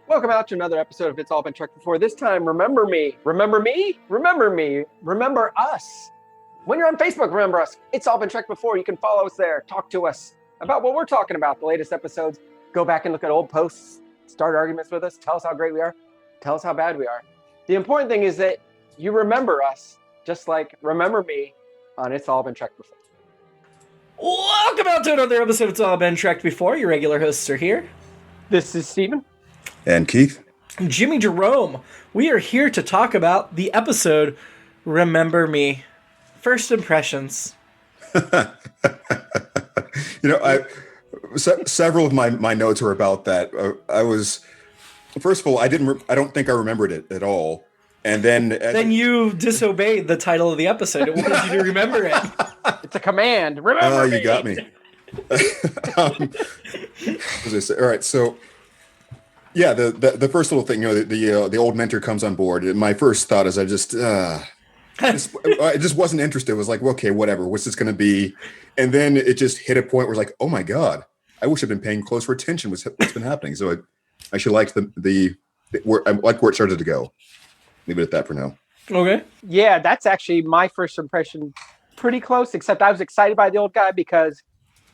Welcome out to another episode of It's All Been Checked Before. This time, remember me. Remember me? Remember me. Remember us. When you're on Facebook, remember us. It's All Been Checked Before. You can follow us there. Talk to us about what we're talking about, the latest episodes. Go back and look at old posts. Start arguments with us. Tell us how great we are. Tell us how bad we are. The important thing is that you remember us, just like remember me on It's All Been Checked Before. Welcome out to another episode of It's All Been Checked Before. Your regular hosts are here. This is Steven. And Keith. Jimmy-Jerome. We are here to talk about the episode Remember Me. First impressions. Several of my notes were about that. First of all, I don't think I remembered it at all. And then You disobeyed the title of the episode. It wanted you to remember it. It's a command. Remember me. You got me. As I say, all right, so yeah, the first little thing, the old mentor comes on board. My first thought is I just wasn't interested. It was like, okay, whatever. What's this going to be? And then it just hit a point where it's like, oh my god, I wish I'd been paying closer attention. What's been happening? So I actually liked I like where it started to go. Leave it at that for now. Okay. Yeah, that's actually my first impression. Pretty close, except I was excited by the old guy because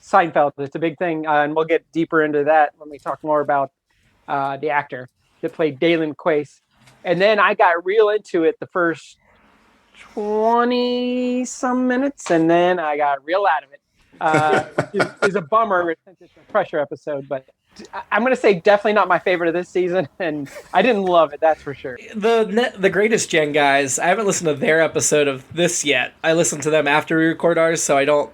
Seinfeld. It's a big thing, and we'll get deeper into that when we talk more about the actor that played Dalen Quace. And then I got real into it the first 20-some minutes, and then I got real out of it. It's a bummer since it's a pressure episode, but I'm going to say definitely not my favorite of this season, and I didn't love it, that's for sure. The Greatest Gen guys, I haven't listened to their episode of this yet. I listen to them after we record ours, so I don't,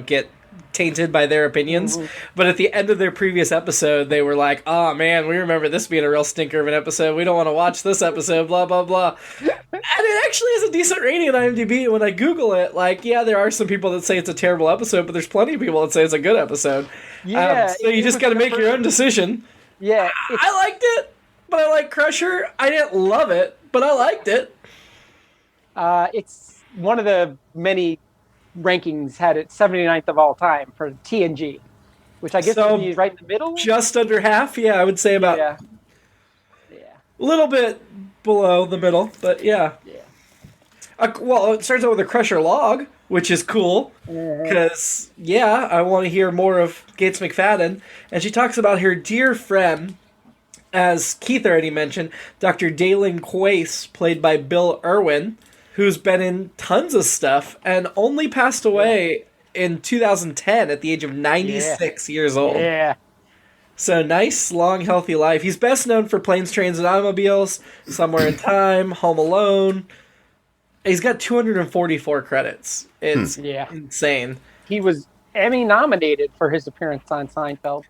get tainted by their opinions. Mm-hmm. But at the end of their previous episode, they were like, oh man, we remember this being a real stinker of an episode. We don't want to watch this episode, blah, blah, blah. And it actually has a decent rating on IMDb. When I Google it, there are some people that say it's a terrible episode, but there's plenty of people that say it's a good episode. Yeah. So you just got to make your own decision. Yeah. I liked it, but I like Crusher. I didn't love it, but I liked it. It's one of the many rankings had it 79th of all time for TNG, which I guess would be right in the middle. Just under half, yeah, I would say about a little bit below the middle, but yeah. Well, it starts out with a Crusher log, which is cool, because, I want to hear more of Gates McFadden, and she talks about her dear friend, as Keith already mentioned, Dr. Dalen Quace, played by Bill Irwin, who's been in tons of stuff and only passed away in 2010 at the age of 96 years old. Yeah. So nice, long, healthy life. He's best known for Planes, Trains, and Automobiles, Somewhere in Time, Home Alone. He's got 244 credits. It's insane. He was Emmy nominated for his appearance on Seinfeld.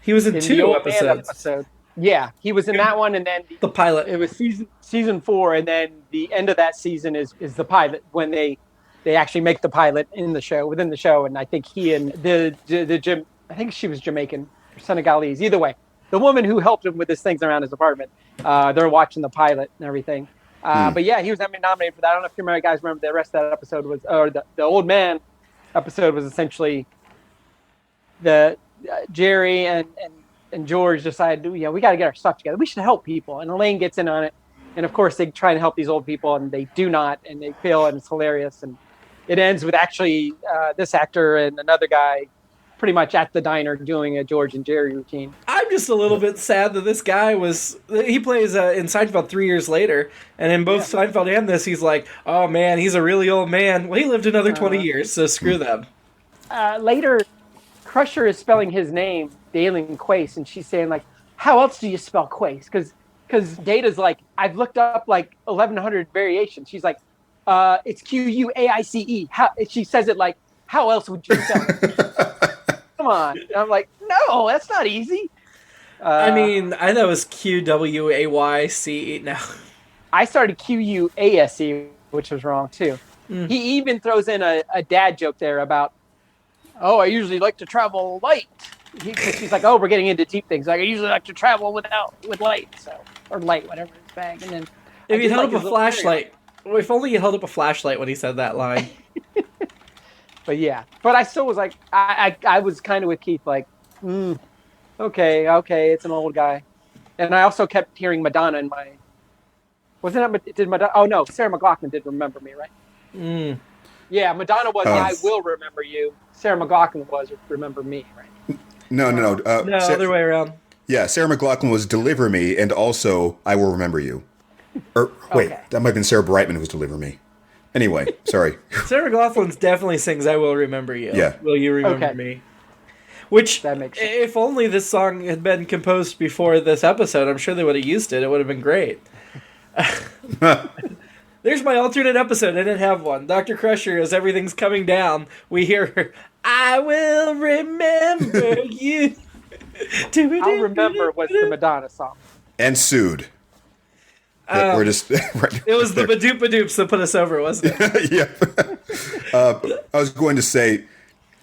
He was in 2 episodes. Yeah, he was in that one, and then the pilot. It was season 4, and then the end of that season is the pilot, when they actually make the pilot within the show, and I think he and I think she was Jamaican or Senegalese. Either way, the woman who helped him with his things around his apartment, they're watching the pilot and everything. But yeah, he was nominated for that. I don't know if you guys remember the rest of that episode the old man episode was essentially the Jerry and George decided, we got to get our stuff together. We should help people. And Elaine gets in on it. And of course, they try to help these old people, and they do not. And they fail, and it's hilarious. And it ends with actually this actor and another guy pretty much at the diner doing a George and Jerry routine. I'm just a little bit sad that this guy he plays in Seinfeld 3 years later. And in both Seinfeld and this, he's like, oh man, he's a really old man. Well, he lived another 20 years, so screw them. Later, Crusher is spelling his name, Dalen Quace, and she's saying, how else do you spell Quace? Because Data's like, I've looked up 1,100 variations. She's like, it's Quaice. She says it like, how else would you spell it? Come on. And I'm like, no, that's not easy. I know it was Qwayce. No. I started Quase, which was wrong too. He even throws in a dad joke there about, I usually like to travel light. She's like, we're getting into deep things. Like, I usually like to travel with light, or light, whatever his bag. And then if you held up a flashlight, if only you held up a flashlight when he said that line. But yeah, but I still was like, I was kind of with Keith, like, okay, it's an old guy. And I also kept hearing Madonna in my. Wasn't it? Did Madonna? Oh no, Sarah McLachlan did "Remember Me," right? Mm. Yeah, Madonna was "I Yes. Will Remember You." Sarah McLachlan was "Remember Me," right? No. No, other way around. Yeah, Sarah McLachlan was "Deliver Me," and also "I Will Remember You." Or wait, Okay. that might have been Sarah Brightman who was "Deliver Me." Anyway, sorry. Sarah McLachlan definitely sings "I Will Remember You." Yeah. Will you remember Okay. me? Which, That makes sense. if only this song had been composed before this episode, I'm sure they would have used it. It would have been great. There's my alternate episode. I didn't have one. Dr. Crusher, as everything's coming down, we hear her, "I will remember you." I'll remember was the Madonna song. And Sued. We're just. It was the Badoop Badoops that put us over, wasn't it? Yeah. I was going to say,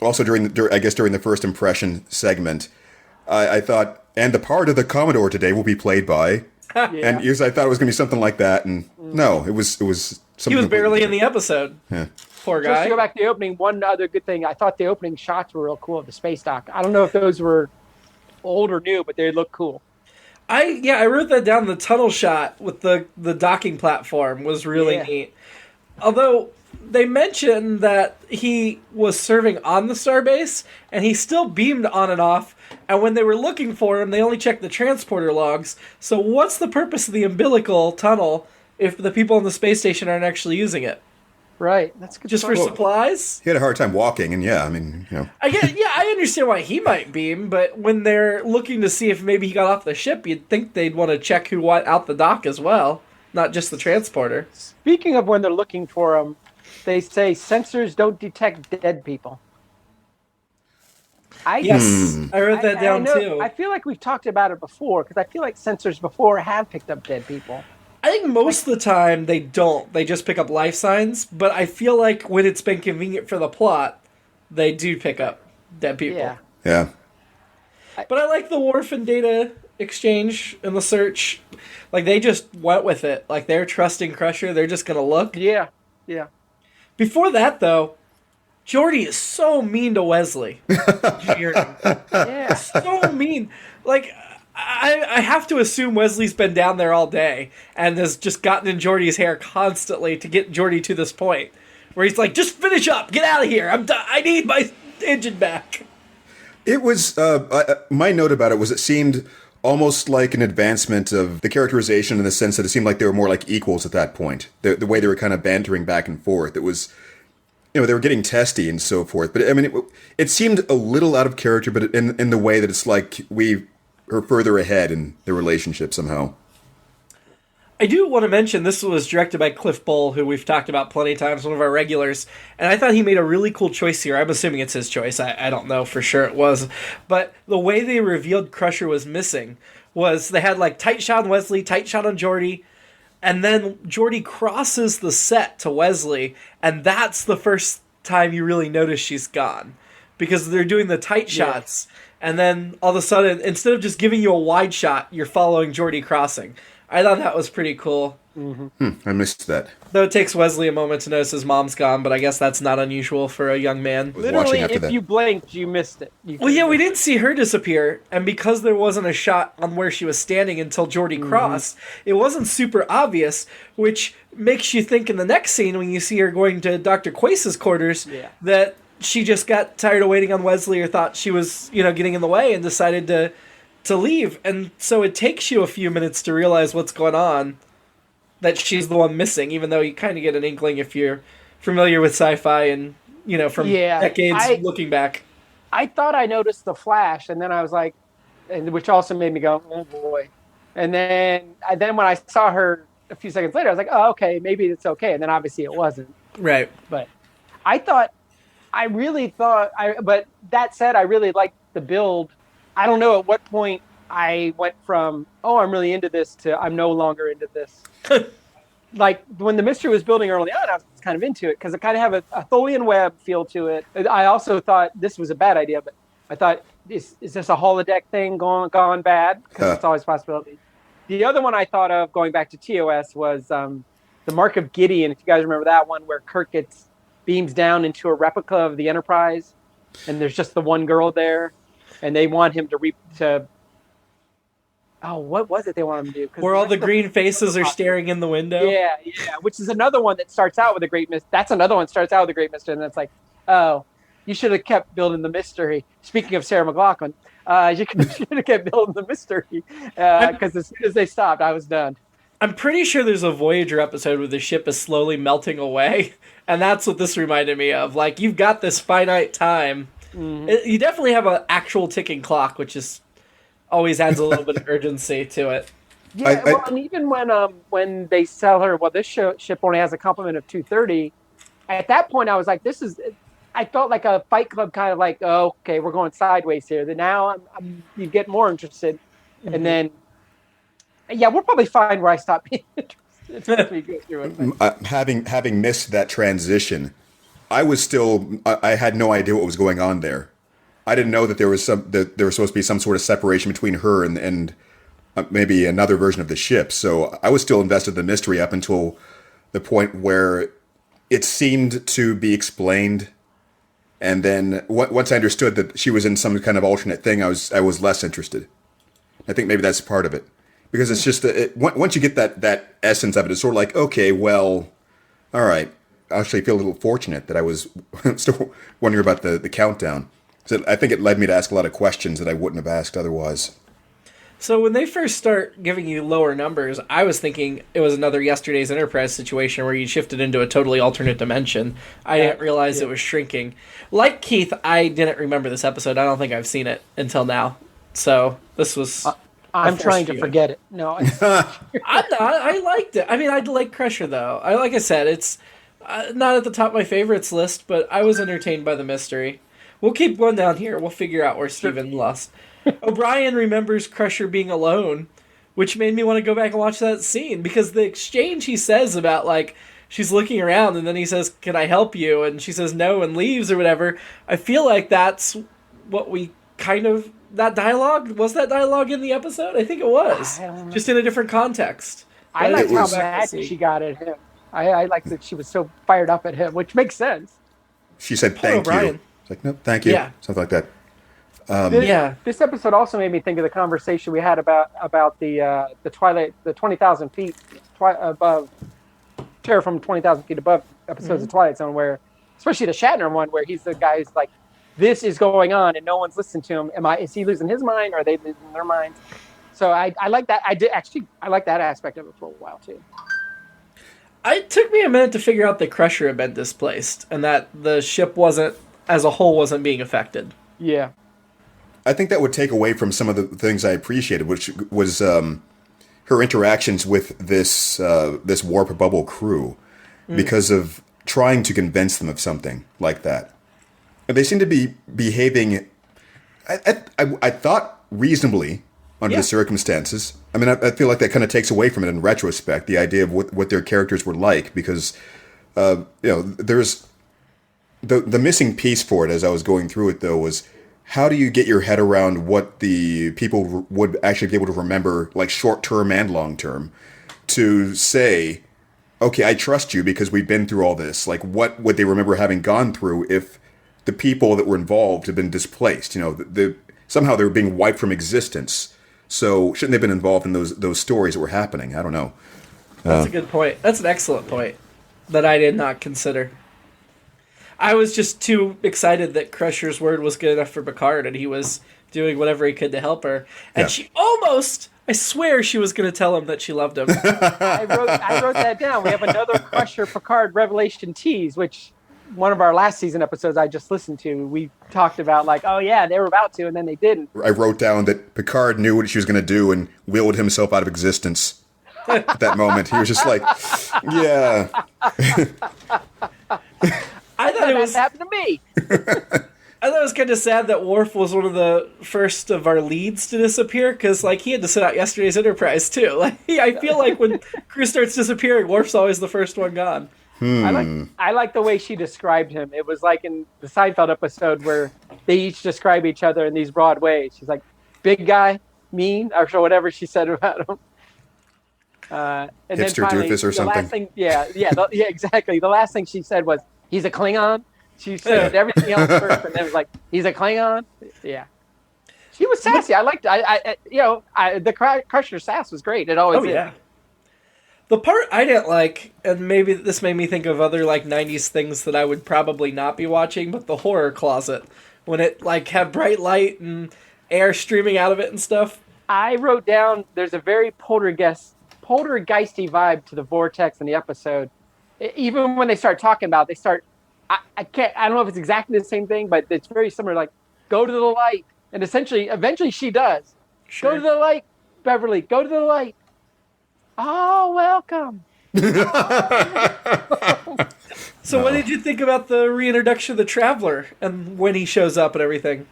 also during the first impression segment, I thought, and the part of the Commodore today will be played by, and because I thought it was going to be something like that, and no, it was something. He was barely in the episode. Yeah. Poor guy. Just to go back to the opening, one other good thing, I thought the opening shots were real cool of the space dock. I don't know if those were old or new, but they look cool. I wrote that down. The tunnel shot with the docking platform was really neat. Although they mentioned that he was serving on the starbase and he still beamed on and off. And when they were looking for him, they only checked the transporter logs. So what's the purpose of the umbilical tunnel if the people on the space station aren't actually using it? Right. That's good. Just for supplies? He had a hard time walking, and I mean, I understand why he might beam, but when they're looking to see if maybe he got off the ship, you'd think they'd want to check who went out the dock as well, not just the transporter. Speaking of when they're looking for him, they say sensors don't detect dead people. I wrote that down too. I feel like we've talked about it before, because I feel like sensors before have picked up dead people. I think most of the time they don't. They just pick up life signs. But I feel like when it's been convenient for the plot, they do pick up dead people. Yeah. But I like the Worf and Data exchange and the search. Like, they just went with it. Like, they're trusting Crusher. They're just going to look. Yeah. Before that, though, Geordi is so mean to Wesley. Yeah. So mean. Like, I have to assume Wesley's been down there all day and has just gotten in Geordi's hair constantly to get Geordi to this point where he's like, just finish up, get out of here, I'm done. I need my engine back. It was my note about it was it seemed almost like an advancement of the characterization in the sense that it seemed like they were more like equals at that point. The way they were kind of bantering back and forth. It was, they were getting testy and so forth. But I mean, it seemed a little out of character, but in the way that it's like we are further ahead in the relationship somehow. I do want to mention this was directed by Cliff Bull, who we've talked about plenty of times, one of our regulars, and I thought he made a really cool choice here. I'm assuming it's his choice. I don't know for sure it was. But the way they revealed Crusher was missing was they had like tight shot on Wesley, tight shot on Geordi, and then Geordi crosses the set to Wesley, and that's the first time you really notice she's gone. Because they're doing the tight shots, and then all of a sudden, instead of just giving you a wide shot, you're following Geordi crossing. I thought that was pretty cool. I missed that. Though it takes Wesley a moment to notice his mom's gone, but I guess that's not unusual for a young man. Literally, if you blinked, you missed it. We didn't see her disappear, and because there wasn't a shot on where she was standing until Geordi crossed, it wasn't super obvious, which makes you think in the next scene when you see her going to Dr. Quase's quarters that she just got tired of waiting on Wesley or thought she was, getting in the way and decided to leave. And so it takes you a few minutes to realize what's going on, that she's the one missing, even though you kind of get an inkling if you're familiar with sci-fi and, from decades looking back. I thought I noticed the flash, and then I was like, which also made me go, oh boy. And then when I saw her a few seconds later, I was like, oh, okay, maybe it's okay. And then obviously it wasn't. Right. But but that said, I really liked the build. I don't know at what point I went from, oh, I'm really into this to I'm no longer into this. Like when the mystery was building early on, I was kind of into it because it kind of have a Tholian web feel to it. I also thought this was a bad idea, but I thought, is this a holodeck thing gone bad? Because it's always a possibility. The other one I thought of, going back to TOS, was the Mark of Gideon. If you guys remember that one, where Kirk beams down into a replica of the Enterprise, and there's just the one girl there, and they want him to Oh, what was it they wanted him to do? Where all the green faces are staring in the window. Yeah, which is another one that starts out with a great mystery. That's another one that starts out with a great mystery, and then it's like, oh, you should have kept building the mystery. Speaking of Sarah McLachlan, you should have kept building the mystery, because as soon as they stopped, I was done. I'm pretty sure there's a Voyager episode where the ship is slowly melting away, and that's what this reminded me of. Like, you've got this finite time. Mm-hmm. You definitely have an actual ticking clock, which is always adds a little bit of urgency to it. Yeah, well, and even when they sell her, well, this ship only has a complement of 230. At that point, I was like, I felt like a Fight Club kind of like, oh, okay, we're going sideways here. Then now you get more interested, mm-hmm. and then we'll probably find where I stop being interested as we go through it. Having missed that transition, I had no idea what was going on there. I didn't know that there was supposed to be some sort of separation between her and maybe another version of the ship. So I was still invested in the mystery up until the point where it seemed to be explained. And then once I understood that she was in some kind of alternate thing, I was less interested. I think maybe that's part of it, because it's just once you get that essence of it, it's sort of like, okay, well, all right. I actually feel a little fortunate that I was still wondering about the countdown. So I think it led me to ask a lot of questions that I wouldn't have asked otherwise. So when they first start giving you lower numbers, I was thinking it was another Yesterday's Enterprise situation where you shifted into a totally alternate dimension. I didn't realize it was shrinking. Like Keith, I didn't remember this episode. I don't think I've seen it until now. So this was... I'm trying to forget it. No, I'm not. I liked it. I mean, I like Crusher, though. Like I said, it's not at the top of my favorites list, but I was entertained by the mystery. We'll keep going down here. We'll figure out where Steven lost. O'Brien remembers Crusher being alone, which made me want to go back and watch that scene, because the exchange he says about, like, she's looking around and then he says, "Can I help you?" And she says no and leaves or whatever. I feel like that's what we kind of... That dialogue? Was that dialogue in the episode? I think it was. Just in a different context. I liked how mad she got at him. I liked that she was so fired up at him, which makes sense. She said, "Thank you." It's like, no, thank you. Yeah. Something like that. This episode also made me think of the conversation we had about the Twilight, the 20,000 feet above, Terror from 20,000 feet above episodes of Twilight Zone, where, especially the Shatner one, where he's the guy's like, this is going on and no one's listening to him. Is he losing his mind, or are they losing their minds? So I like that. I like that aspect of it for a while too. It took me a minute to figure out that Crusher had been displaced and that the ship as a whole wasn't being affected. Yeah. I think that would take away from some of the things I appreciated, which was her interactions with this warp bubble crew, because of trying to convince them of something like that. And they seem to be behaving, I thought, reasonably under the circumstances. I mean, I feel like that kind of takes away from it in retrospect, the idea of what their characters were like, because there's the missing piece for it as I was going through it, though, was how do you get your head around what the people would actually be able to remember, like short-term and long-term, to say, okay, I trust you because we've been through all this. Like, what would they remember having gone through if the people that were involved had been displaced? Somehow they were being wiped from existence. So shouldn't they have been involved in those stories that were happening? I don't know. That's a good point. That's an excellent point that I did not consider. I was just too excited that Crusher's word was good enough for Picard, and he was doing whatever he could to help her. And she almost, I swear, she was going to tell him that she loved him. I wrote that down. We have another Crusher Picard revelation tease, which one of our last season episodes I just listened to, we talked about, like, oh yeah, they were about to, and then they didn't. I wrote down that Picard knew what she was going to do and willed himself out of existence at that moment. He was just like, yeah. I thought it was happened to me. I thought it was kind of sad that Worf was one of the first of our leads to disappear, because like he had to sit out Yesterday's Enterprise too. Like I feel like when crew starts disappearing, Worf's always the first one gone. I like the way she described him. It was like in the Seinfeld episode where they each describe each other in these broad ways. She's like, big guy, mean, or whatever she said about him. And hipster then finally, doofus or something. Last thing, exactly. The last thing she said was, he's a Klingon. She said everything else first, and then it was like, he's a Klingon. Yeah. She was sassy. I liked. The Crusher sass was great. It always. Oh yeah. The part I didn't like, and maybe this made me think of other like '90s things that I would probably not be watching, but the horror closet when it like had bright light and air streaming out of it and stuff. I wrote down there's a very poltergeisty vibe to the vortex in the episode. Even when they start talking about, I don't know if it's exactly the same thing, but it's very similar. Like, go to the light, and eventually she does. Sure. Go to the light, Beverly. Go to the light. Oh, welcome. So, what did you think about the reintroduction of the Traveler and when he shows up and everything?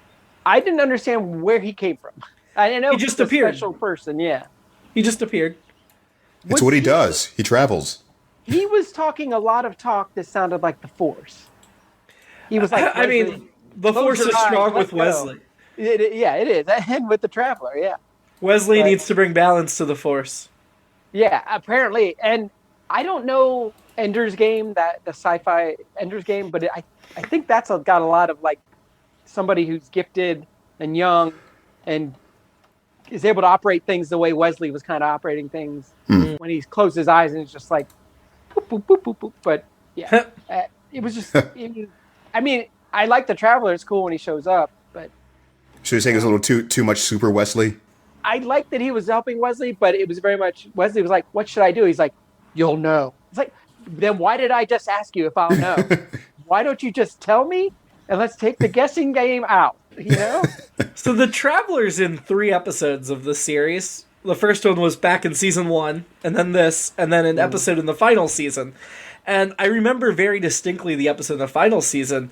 I didn't understand where he came from. I didn't know he just appeared. A special person. Yeah, he just appeared. It's what he does. He travels. He was talking a lot of talk that sounded like the Force. He was like, I mean, the Force is strong with Wesley. It is. And with the Traveler, yeah. Wesley needs to bring balance to the Force. Yeah, apparently. And I don't know Ender's Game, the sci-fi Ender's Game, but I think that's got a lot of like somebody who's gifted and young and is able to operate things the way Wesley was kind of operating things when he closed his eyes and it's just like boop, boop, boop, boop, boop. But yeah, it was just, I mean, I like the Traveler. It's cool when he shows up, but. So you're saying it's a little too much Super Wesley? I like that he was helping Wesley, but it was very much, Wesley was like, what should I do? He's like, you'll know. It's like, then why did I just ask you if I'll know? Why don't you just tell me and let's take the guessing game out, you know? So the Traveler's in 3 episodes of the series. The first one was back in season 1, and then this, and then an episode in the final season. And I remember very distinctly the episode in the final season,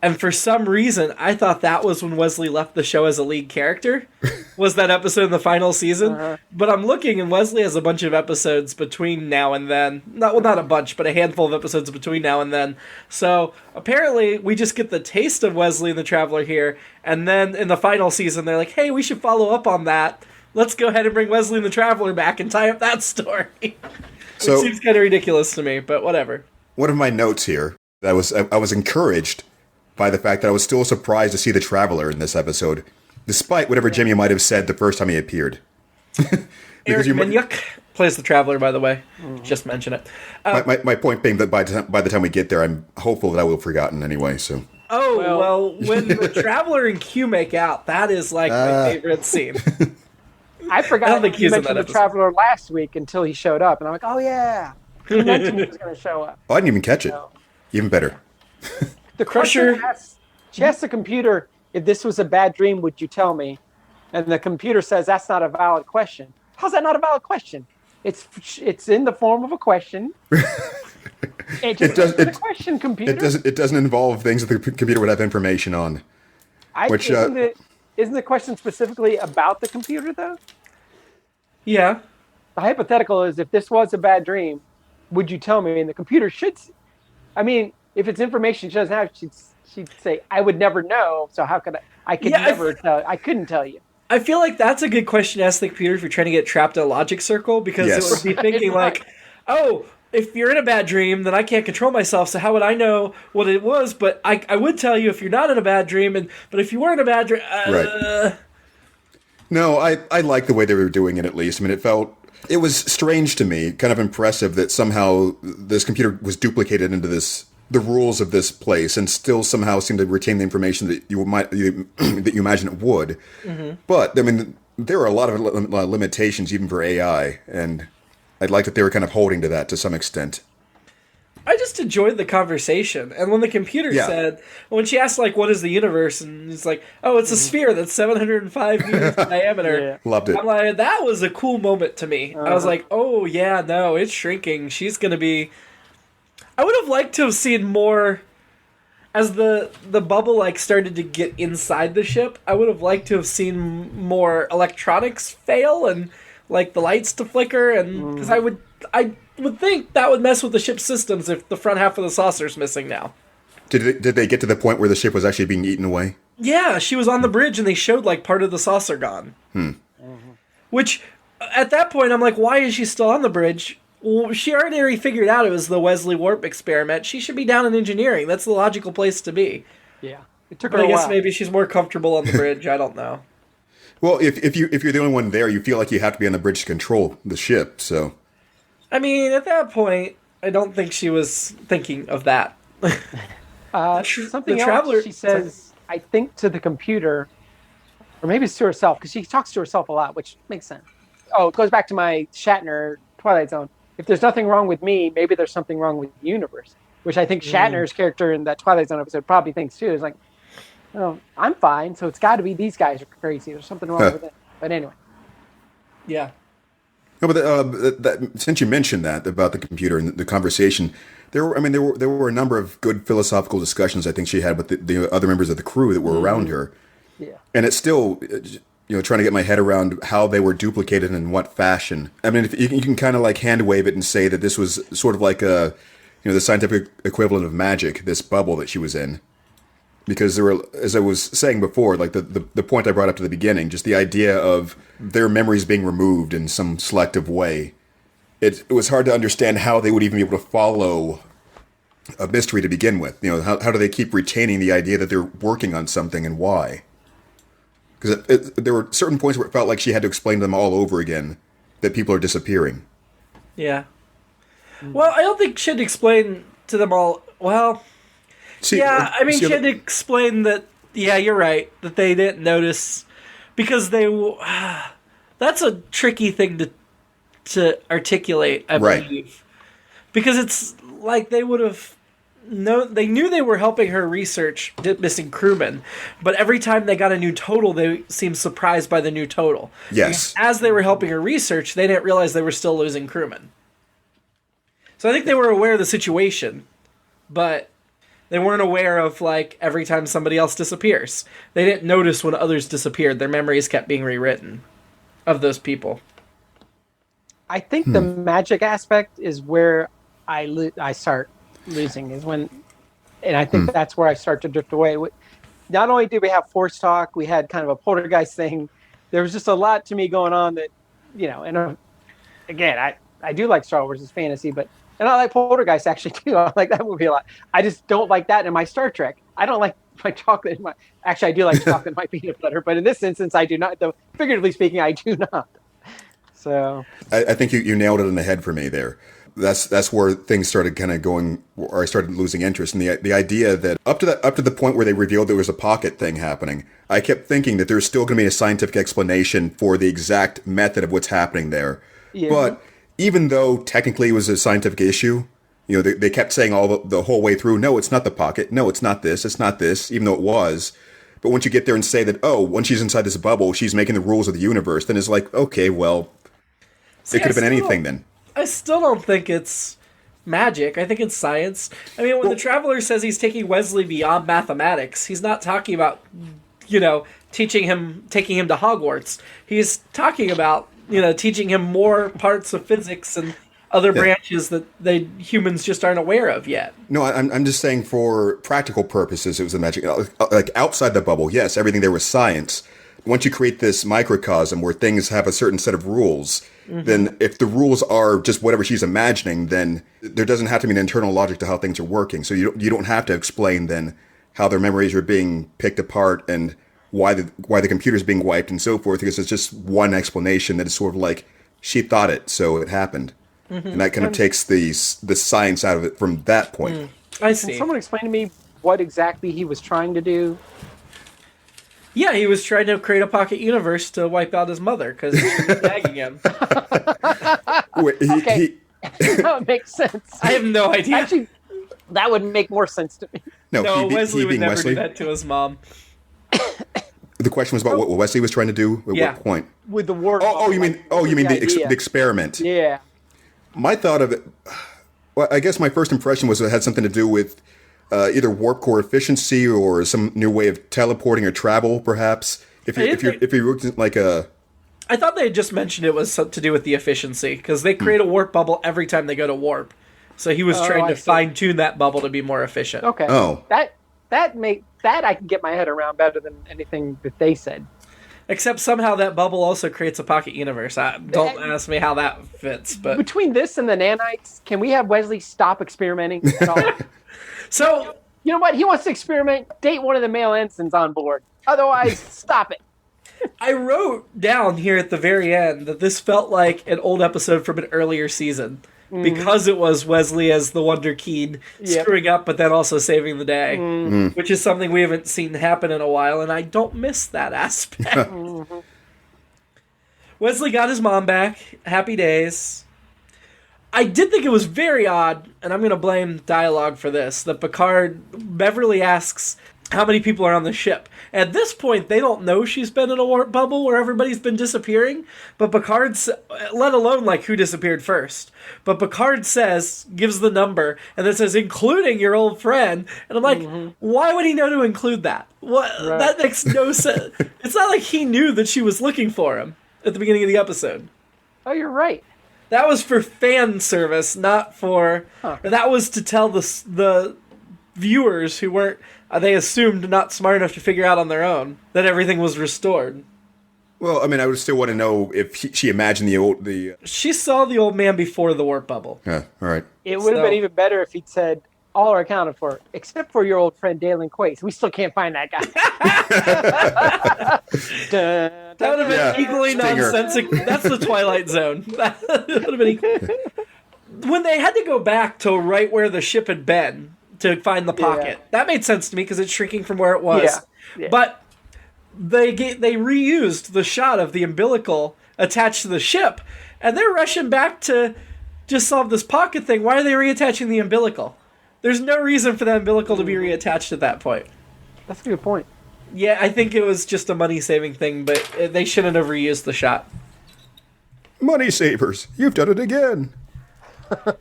and for some reason, I thought that was when Wesley left the show as a lead character, was that episode in the final season. Uh-huh. But I'm looking, and Wesley has a bunch of episodes between now and then. Not a bunch, but a handful of episodes between now and then. So apparently, we just get the taste of Wesley and the Traveler here, and then in the final season, they're like, hey, we should follow up on that. Let's go ahead and bring Wesley and the Traveler back and tie up that story. Which seems kind of ridiculous to me, but whatever. One of my notes here, I was encouraged by the fact that I was still surprised to see the Traveler in this episode, despite whatever Jimmy might have said the first time he appeared. Eric Minyuk plays the Traveler, by the way. Just mention it. My point being that by the time we get there, I'm hopeful that I will have forgotten anyway. So. Oh, well when the Traveler and Q make out, that is like my favorite scene. I forgot you mentioned the Traveler last week until he showed up, and I'm like, oh yeah, he mentioned he was going to show up. Oh, I didn't even catch it. Even better. The Crusher she asks the computer, if this was a bad dream, would you tell me? And the computer says, that's not a valid question. How's that not a valid question? It's in the form of a question. It does a question, computer. It doesn't involve things that the computer would have information on. Isn't the question specifically about the computer, though? Yeah. The hypothetical is, if this was a bad dream, would you tell me? And the computer should... I mean, if it's information she doesn't have, she'd say, I would never know, so how could I couldn't tell you. I feel like that's a good question to ask the computer if you're trying to get trapped in a logic circle, because it would be thinking like, oh, if you're in a bad dream, then I can't control myself, so how would I know what it was? But I would tell you if you're not in a bad dream, but if you were in a bad dream... Right. No, I like the way they were doing it, at least. I mean, it was strange to me, kind of impressive that somehow this computer was duplicated into the rules of this place and still somehow seemed to retain the information that you imagine it would. Mm-hmm. But, I mean, there are a lot of limitations even for AI, and I'd like that they were kind of holding to that to some extent. I just enjoyed the conversation. And when the computer said, when she asked, like, what is the universe? And it's like, oh, it's a sphere that's 705 meters in diameter. Yeah. Loved it. I'm like, that was a cool moment to me. I was like, oh, yeah, no, it's shrinking. She's going to be... I would have liked to have seen more... As the bubble, like, started to get inside the ship, I would have liked to have seen more electronics fail and, like, the lights to flicker. And because I would think that would mess with the ship's systems if the front half of the saucer's missing now. Did they get to the point where the ship was actually being eaten away? Yeah, she was on the bridge and they showed like part of the saucer gone. Which, at that point, I'm like, why is she still on the bridge? Well, she already figured out it was the Wesley Warp experiment. She should be down in engineering. That's the logical place to be. Yeah. It took her I a guess while. Maybe she's more comfortable on the bridge. I don't know. Well, if you're the only one there, you feel like you have to be on the bridge to control the ship. So, I mean, at that point, I don't think she was thinking of that. Something else she says, I think, to the computer, or maybe it's to herself, because she talks to herself a lot, which makes sense. Oh, it goes back to my Shatner Twilight Zone. If there's nothing wrong with me, maybe there's something wrong with the universe, which I think Shatner's character in that Twilight Zone episode probably thinks too. It's like, oh, I'm fine, so it's got to be these guys are crazy. There's something wrong with it. But anyway. Yeah. No, but since you mentioned that about the computer and the conversation, there were a number of good philosophical discussions I think she had with the other members of the crew that were around her. Yeah. And it's still, trying to get my head around how they were duplicated and in what fashion. I mean, if you can kind of like hand wave it and say that this was sort of like the scientific equivalent of magic, this bubble that she was in. Because there were, as I was saying before, like the point I brought up to the beginning, just the idea of their memories being removed in some selective way. It was hard to understand how they would even be able to follow a mystery to begin with. How do they keep retaining the idea that they're working on something and why? Because there were certain points where it felt like she had to explain to them all over again that people are disappearing. Yeah. Well, I don't think she had to explain to them all. Well... she had to explain that, yeah, you're right, that they didn't notice, because that's a tricky thing to articulate, I believe. Because it's like they would have, they knew they were helping her research missing crewmen, but every time they got a new total, they seemed surprised by the new total. Yes. And as they were helping her research, they didn't realize they were still losing crewmen. So I think they were aware of the situation, but... they weren't aware of, like, every time somebody else disappears. They didn't notice when others disappeared. Their memories kept being rewritten of those people. I think the magic aspect is where I start losing, is when... and I think that's where I start to drift away. Not only did we have Force Talk, we had kind of a poltergeist thing. There was just a lot to me going on that, and again, I do like Star Wars as fantasy, but... and I like Poltergeist, actually, too. I like that movie a lot. I just don't like that in my Star Trek. I don't like my chocolate. Actually, I do like chocolate in my peanut butter, but in this instance, I do not. Though, figuratively speaking, I do not. So I think you nailed it in the head for me there. That's where things started kind of going, or I started losing interest in the idea that up to the point where they revealed there was a pocket thing happening, I kept thinking that there's still going to be a scientific explanation for the exact method of what's happening there. Yeah. But even though technically it was a scientific issue, they kept saying all the whole way through, no, it's not the pocket. No, it's not this, even though it was. But once you get there and say that, once she's inside this bubble, she's making the rules of the universe, then it's like, okay, well, it could have been anything then. I still don't think it's magic. I think it's science. I mean, when the Traveler says he's taking Wesley beyond mathematics, he's not talking about, taking him to Hogwarts. He's talking about, teaching him more parts of physics and other branches that humans just aren't aware of yet. No, I'm just saying for practical purposes, it was a magic. Like outside the bubble, yes, everything there was science. Once you create this microcosm where things have a certain set of rules, then if the rules are just whatever she's imagining, then there doesn't have to be an internal logic to how things are working. So you don't have to explain then how their memories are being picked apart and why the computer's being wiped and so forth, because it's just one explanation that is sort of like, she thought it, so it happened. And that kind of takes the science out of it from that point. I see. Can someone explain to me what exactly he was trying to do? Yeah, he was trying to create a pocket universe to wipe out his mother, because she was nagging him. Wait, That makes sense. I have no idea. Actually, that would make more sense to me. No, Wesley would never do that to his mom. The question was about what Wesley was trying to do? At what point? With the war. You mean the experiment. Yeah. My thought of it, well, I guess my first impression was it had something to do with either warp core efficiency or some new way of teleporting or travel, perhaps. If you looked at like a... I thought they had just mentioned it was to do with the efficiency, because they create a warp bubble every time they go to warp. So he was trying to fine-tune that bubble to be more efficient. Okay. Oh. That I can get my head around better than anything that they said. Except somehow that bubble also creates a pocket universe. Don't ask me how that fits. But between this and the nanites, can we have Wesley stop experimenting at all? So, you know what? He wants to experiment. Date one of the male ensigns on board. Otherwise, stop it. I wrote down here at the very end that this felt like an old episode from an earlier season because it was Wesley as the Wonder Keen screwing up, but then also saving the day, which is something we haven't seen happen in a while, and I don't miss that aspect. Wesley got his mom back. Happy days. I did think it was very odd, and I'm going to blame dialogue for this, that Beverly asks how many people are on the ship. At this point, they don't know she's been in a warp bubble where everybody's been disappearing, but Picard's, let alone like who disappeared first. But Picard gives the number, and then says, including your old friend. And I'm like, why would he know to include that? What? Right. That makes no sense. It's not like he knew that she was looking for him at the beginning of the episode. Oh, you're right. That was for fan service, not for... That was to tell the viewers who weren't... they assumed not smart enough to figure out on their own that everything was restored. Well, I mean, I would still want to know if she imagined the... She saw the old man before the warp bubble. Yeah, all right. It would have been even better if he'd said, all are accounted for, except for your old friend Dalen Quace. We still can't find that guy. That would have been equally nonsensical. That's the Twilight Zone. That would have been equal. When they had to go back to right where the ship had been to find the pocket, that made sense to me because it's shrinking from where it was. Yeah. But they reused the shot of the umbilical attached to the ship, and they're rushing back to just solve this pocket thing. Why are they reattaching the umbilical? There's no reason for the umbilical to be reattached at that point. That's a good point. Yeah, I think it was just a money-saving thing, but they shouldn't have reused the shot. Money savers, you've done it again.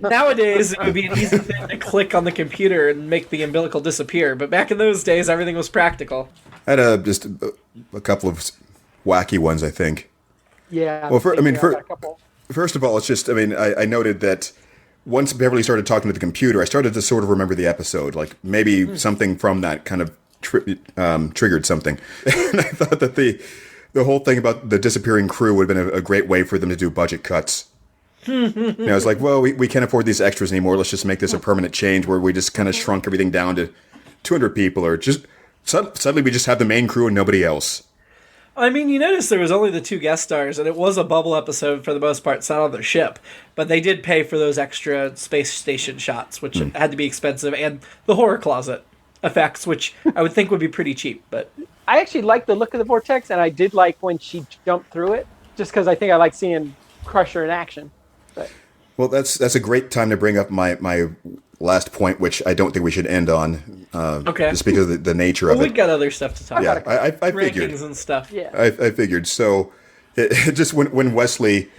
Nowadays, it would be an easy thing to click on the computer and make the umbilical disappear, but back in those days, everything was practical. I had just a couple of wacky ones, I think. Yeah. Well, first of all, it's just, I noted that once Beverly started talking to the computer, I started to sort of remember the episode. Like, maybe something from that kind of triggered something. And I thought that the whole thing about the disappearing crew would have been a great way for them to do budget cuts. It's like, well, we can't afford these extras anymore. Let's just make this a permanent change where we just kind of shrunk everything down to 200 people, or just suddenly we just have the main crew and nobody else. I mean, you notice there was only the 2 guest stars, and it was a bubble episode for the most part, set on their ship. But they did pay for those extra space station shots, which had to be expensive, and the horror closet effects, which I would think would be pretty cheap. But I actually liked the look of the vortex, and I did like when she jumped through it, just because I think I like seeing Crusher in action. But. Well, that's a great time to bring up my last point, which I don't think we should end on. Okay. Just because of the nature of it. We've got other stuff to talk about. Yeah, I figured. Rankings and stuff. Yeah. I figured. So, it just when Wesley,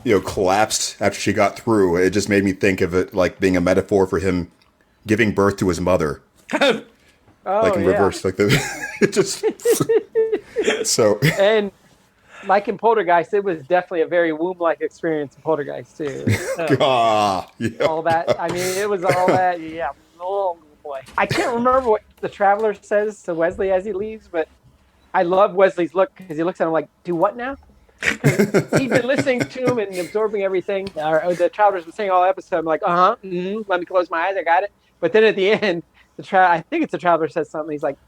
collapsed after she got through, it just made me think of it like being a metaphor for him giving birth to his mother. Like in reverse, like it just. So. And. Like in Poltergeist, it was definitely a very womb-like experience in Poltergeist, too. All that. I mean, it was all that. Yeah. Oh, boy. I can't remember what the Traveler says to Wesley as he leaves, but I love Wesley's look because he looks at him like, do what now? He's been listening to him and absorbing everything. The Traveler's been saying all episode. I'm like, let me close my eyes. I got it. But then at the end, I think it's the Traveler says something. He's like,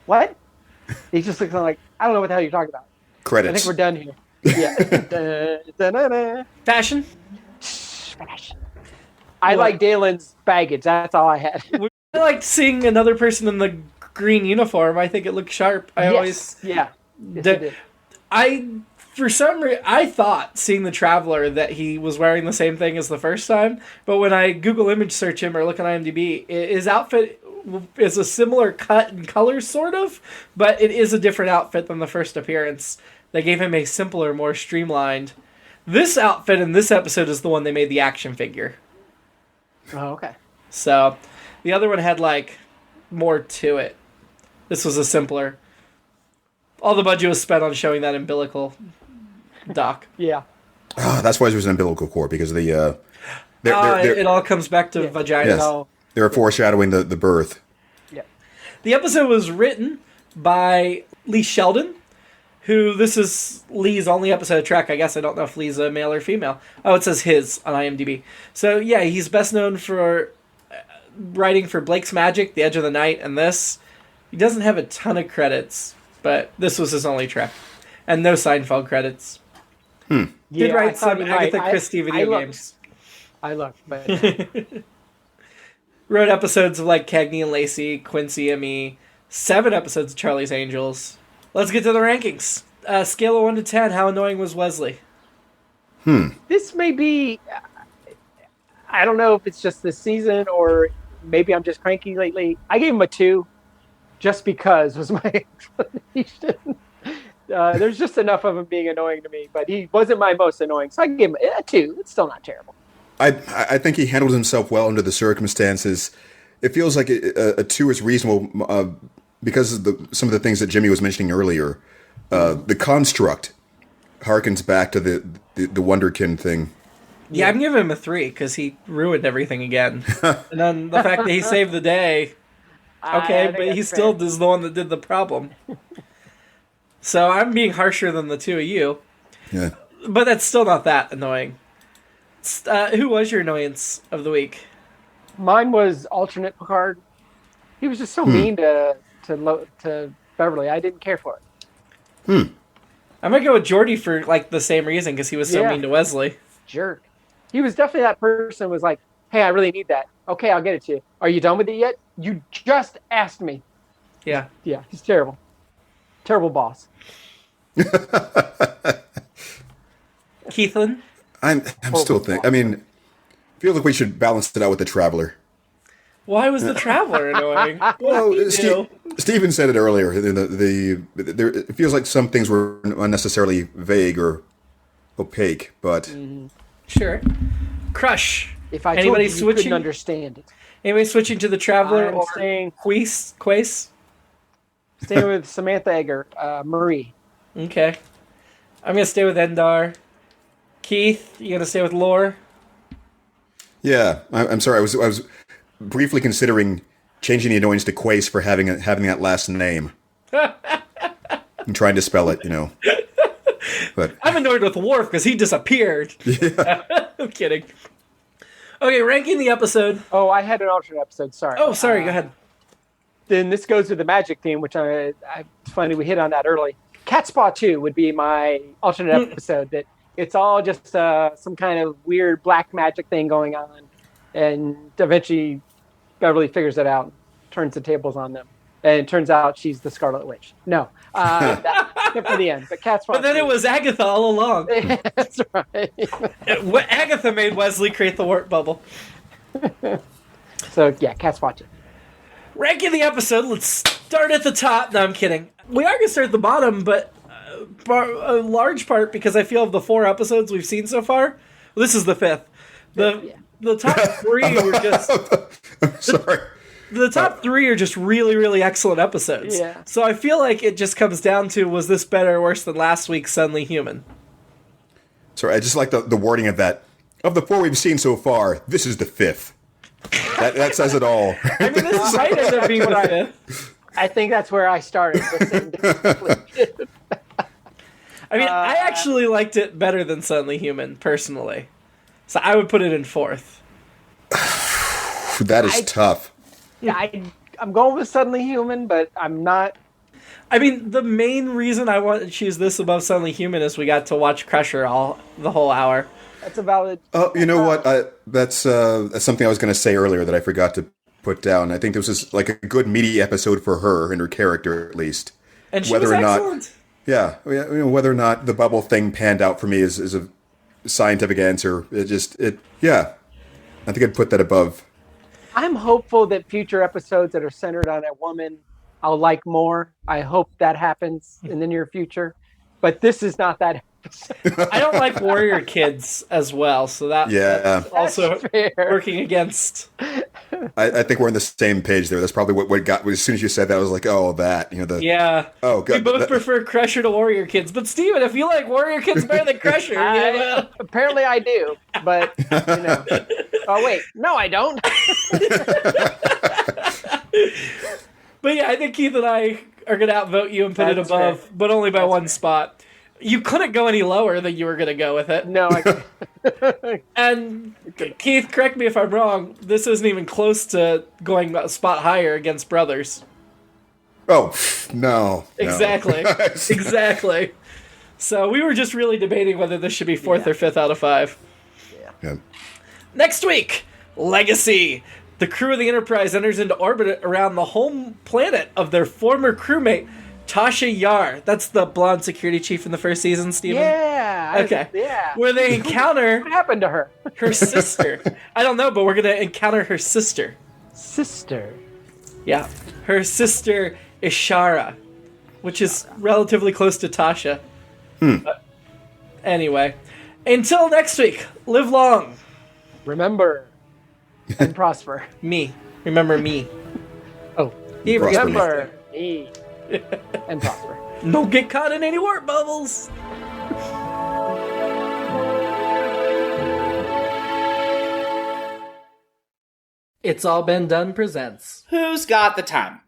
what? He just looks like, I don't know what the hell you're talking about. Credits. I think we're done here. Yeah. Fashion. I like Dalen's baggage. That's all I had. I liked seeing another person in the green uniform. I think it looked sharp. Yes, it did. I thought seeing the Traveler that he was wearing the same thing as the first time, but when I Google image search him or look on IMDb, his outfit is a similar cut and color, sort of, but it is a different outfit than the first appearance. They gave him a simpler, more streamlined. This outfit in this episode is the one they made the action figure. Oh, okay. So, the other one had, more to it. This was a simpler. All the budget was spent on showing that umbilical dock. Yeah. That's why there's an umbilical cord, because the... it all comes back to vagina. Yes. They were foreshadowing the birth. Yeah. The episode was written by Lee Sheldon, who, this is Lee's only episode of Trek. I guess I don't know if Lee's a male or female. Oh, it says his on IMDb. So, yeah, he's best known for writing for Blake's Magic, The Edge of the Night, and this. He doesn't have a ton of credits, but this was his only Trek. And no Seinfeld credits. Did write some Agatha Christie video games. I looked, but... Wrote episodes of like Cagney and Lacey, Quincy and Me, 7 episodes of Charlie's Angels. Let's get to the rankings. Scale of 1 to 10, how annoying was Wesley? This may be... I don't know if it's just this season or maybe I'm just cranky lately. I gave him a 2 just because was my explanation. There's just enough of him being annoying to me, but he wasn't my most annoying. So I gave him a 2. It's still not terrible. I think he handled himself well under the circumstances. It feels like a 2 is reasonable because of some of the things that Jimmy was mentioning earlier. The construct harkens back to the Wonderkin thing. Yeah, I'm giving him a 3 because he ruined everything again. And then the fact that he saved the day. Okay, but he still is the one that did the problem. So I'm being harsher than the 2 of you. Yeah. But that's still not that annoying. Who was your annoyance of the week? Mine was alternate Picard. He was just so mean to Beverly. I didn't care for it. I might go with Geordi for like the same reason because he was so mean to Wesley. Jerk. He was definitely that person who was like, hey, I really need that. Okay, I'll get it to you. Are you done with it yet? You just asked me. Yeah. Yeah, he's terrible. Terrible boss. Keithlin? I'm still thinking. I mean, I feel like we should balance it out with the Traveler. Why was the Traveler annoying? Well, Steven said it earlier. It feels like some things were unnecessarily vague or opaque, but Sure. Crush. If I Anybody told you, switching? you couldn't understand it. Anybody switching to the Traveler I'm or staying- Quace? Staying with Samantha Egger, Marie. Okay. I'm gonna stay with Endar. Keith, you gonna stay with Lore? yeah. I'm sorry. I was briefly considering changing the annoyance to Quace for having that last name. And trying to spell it, But I'm annoyed with Worf because he disappeared. yeah. I'm kidding. Okay, ranking the episode. Oh, I had an alternate episode. Sorry. Oh, sorry. Go ahead. Then this goes to the magic theme, which it's funny we hit on that early. Catspaw 2 would be my alternate episode. That it's all just some kind of weird black magic thing going on, and eventually Beverly figures it out, and turns the tables on them, and it turns out she's the Scarlet Witch. No, that's it for the end. But Catspaw. But then 2. it was Agatha all along. That's right. Agatha made Wesley create the warp bubble. So yeah, Catspaw 2. Ranking the episode, let's start at the top. No, I'm kidding. We are going to start at the bottom, but a large part because I feel of the 4 episodes we've seen so far, well, this is the 5th. The top 3 were just... I'm sorry. The top 3 are just really, really excellent episodes. Yeah. So I feel like it just comes down to, was this better or worse than last week's Suddenly Human? Sorry, I just like the wording of that. Of the 4 we've seen so far, this is the 5th. That says it all. I mean, this might end up being the 5th. I think that's where I started. I mean, I actually liked it better than Suddenly Human, personally. So I would put it in 4th. That is tough. Yeah, I'm going with Suddenly Human, but I'm not. I mean, the main reason I want to choose this above Suddenly Human is we got to watch Crusher the whole hour. That's a valid. Oh, you know what? That's something I was going to say earlier that I forgot to put down. I think this was like a good meaty episode for her and her character, at least. And she was excellent. Whether or not the bubble thing panned out for me is a scientific answer. I think I'd put that above. I'm hopeful that future episodes that are centered on a woman, I'll like more. I hope that happens in the near future. But this is not that episode. I don't like Warrior Kids as well, so that's also working against. I think we're on the same page there. That's probably what got. As soon as you said that, I was like, "Oh, that." Oh, good. We both prefer Crusher to Warrior Kids, but Steven, if you like Warrior Kids better than Crusher, apparently I do. But oh wait, no, I don't. But yeah, I think Keith and I are going to outvote you and put it above, fair. But only by one spot. You couldn't go any lower than you were going to go with it. No, I couldn't. And Keith, correct me if I'm wrong, this isn't even close to going a spot higher against Brothers. Oh, no. Exactly. Exactly. So we were just really debating whether this should be 4th or 5th out of 5. Yeah. Next week, Legacy. The crew of the Enterprise enters into orbit around the home planet of their former crewmate, Tasha Yar. That's the blonde security chief in the first season, Steven? Yeah. Okay. Yeah. Where they encounter... What happened to her? Her sister. I don't know, but we're going to encounter her sister. Sister. Yeah. Her sister, Ishara, which is relatively close to Tasha. But anyway. Until next week, live long. Remember and prosper. Me. Remember me. Oh. Remember me and prosper. Don't get caught in any warp bubbles. It's All Been Done presents Who's Got the Time?